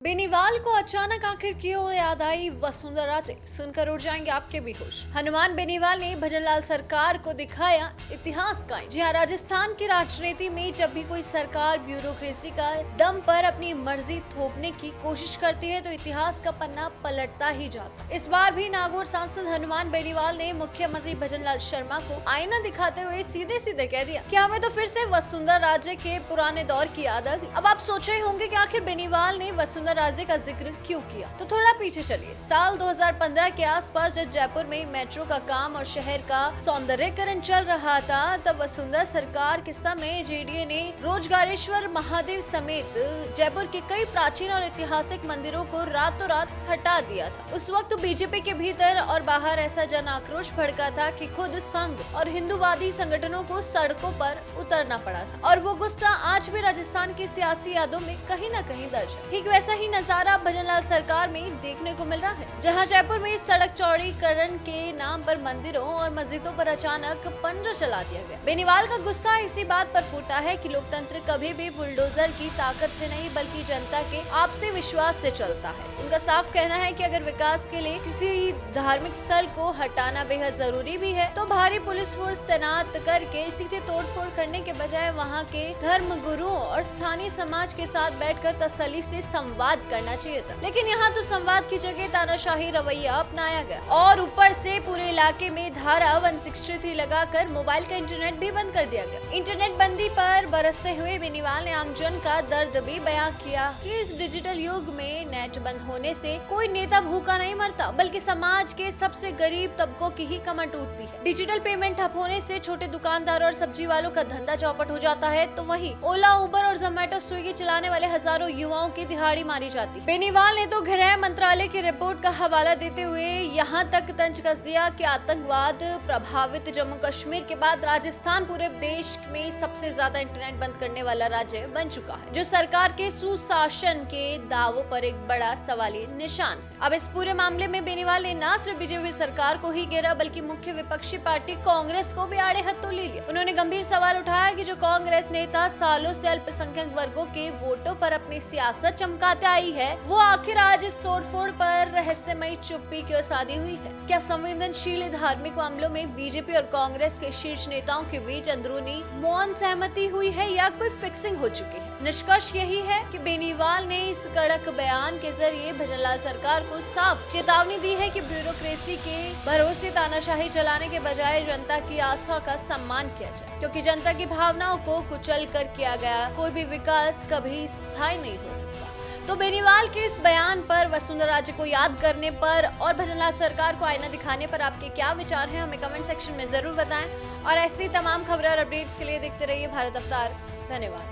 बेनीवाल को अचानक आखिर क्यों याद आई वसुंधरा राजे, सुनकर उड़ जाएंगे आपके भी होश। हनुमान बेनीवाल ने भजनलाल सरकार को दिखाया इतिहास का। जी हाँ, राजस्थान की राजनीति में जब भी कोई सरकार ब्यूरोक्रेसी का दम पर अपनी मर्जी थोपने की कोशिश करती है तो इतिहास का पन्ना पलटता ही जाता। इस बार भी नागौर सांसद हनुमान बेनीवाल ने मुख्यमंत्री भजनलाल शर्मा को आईना दिखाते हुए सीधे सीधे कह दिया कि हमें तो फिर से वसुंधरा राजे के पुराने दौर की याद आ गई। अब आप सोच रहे होंगे कि आखिर बेनीवाल ने वसुंधरा राजे का जिक्र क्यों किया, तो थोड़ा पीछे चलिए। साल 2015 के आसपास जब जयपुर में मेट्रो का काम और शहर का सौंदर्यीकरण चल रहा था, तब वसुंधरा सरकार के समय जेडीए ने रोजगारेश्वर महादेव समेत जयपुर के कई प्राचीन और ऐतिहासिक मंदिरों को रातों रात हटा दिया था। उस वक्त बीजेपी के भीतर और बाहर ऐसा जन आक्रोश भड़का था कि खुद संघ और हिंदूवादी संगठनों को सड़कों पर उतरना पड़ा था, और वो गुस्सा आज भी राजस्थान की सियासी यादों में कहीं न कहीं दर्ज है। ठीक वैसा ही नजारा भजनलाल सरकार में देखने को मिल रहा है, जहां जयपुर में सड़क चौड़ीकरण के नाम पर मंदिरों और मस्जिदों पर अचानक पंजा चला दिया गया। बेनीवाल का गुस्सा इसी बात पर फूटा है कि लोकतंत्र कभी भी बुलडोजर की ताकत से नहीं बल्कि जनता के आपसी विश्वास से चलता है। उनका साफ कहना है कि अगर विकास के लिए किसी धार्मिक स्थल को हटाना बेहद जरूरी भी है तो भारी पुलिस फोर्स तैनात करके सीधे तोड़फोड़ करने के बजाय वहाँ के धर्म गुरुओं और स्थानीय समाज के साथ बैठकर तसल्ली से संवाद करना चाहिए था। लेकिन यहाँ तो संवाद की जगह तानाशाही रवैया अपनाया गया, और ऊपर से पूरे इलाके में धारा 163 लगाकर मोबाइल का इंटरनेट भी बंद कर दिया गया। इंटरनेट बंदी पर बरसते हुए बेनीवाल ने आमजन का दर्द भी बयां किया कि इस डिजिटल युग में नेट बंद होने से कोई नेता भूखा नहीं मरता, बल्कि समाज के सबसे गरीब तबकों की ही कमर टूटती है। डिजिटल पेमेंट ठप होने से छोटे दुकानदार और सब्जी वालों का धंधा चौपट हो जाता है, तो वहीं ओला, उबर और जोमेटो, स्विगी चलाने वाले हजारों युवाओं की दिहाड़ी मारी जाती है। बेनीवाल ने तो गृह मंत्रालय की रिपोर्ट का हवाला देते हुए यहाँ तक तंज कस दिया कि आतंकवाद प्रभावित जम्मू कश्मीर के बाद राजस्थान पूरे देश में सबसे ज्यादा इंटरनेट बंद करने वाला राज्य बन चुका है, जो सरकार के सुशासन के दावों पर एक बड़ा सवालिया निशान है। अब इस पूरे मामले में बेनीवाल ने न सिर्फ बीजेपी सरकार को ही घेरा बल्कि मुख्य विपक्षी पार्टी कांग्रेस को भी आड़े हाथों ले लिया। उन्होंने गंभीर सवाल उठाया कि जो कांग्रेस नेता सालों से अल्पसंख्यक वर्गों के वोटों पर अपनी सियासत चमकाते आई है, वो आखिर आज इस तोड़फोड़ पर रहस्यमयी चुप्पी क्यों साधी हुई है। क्या संवेदनशील धार्मिक मामलों में बीजेपी और कांग्रेस के शीर्ष नेताओं के बीच अंदरूनी मौन सहमति हुई है या कोई फिक्सिंग हो चुकी है। निष्कर्ष यही है कि बेनीवाल ने इस कड़क बयान के जरिए भजनलाल सरकार को साफ चेतावनी दी है कि ब्यूरोक्रेसी के भरोसे तानाशाही चलाने के बजाय जनता की आस्था का सम्मान किया जाए, क्योंकि जनता की भावनाओं को कुचल कर किया गया कोई भी विकास कभी स्थायी नहीं हो सकता। तो बेनीवाल के इस बयान पर, वसुंधरा राजे को याद करने पर और भजनलाल सरकार को आईना दिखाने पर आपके क्या विचार हैं, हमें कमेंट सेक्शन में जरूर बताएं। और ऐसी तमाम खबरें और अपडेट्स के लिए देखते रहिए भारत अवतार। धन्यवाद।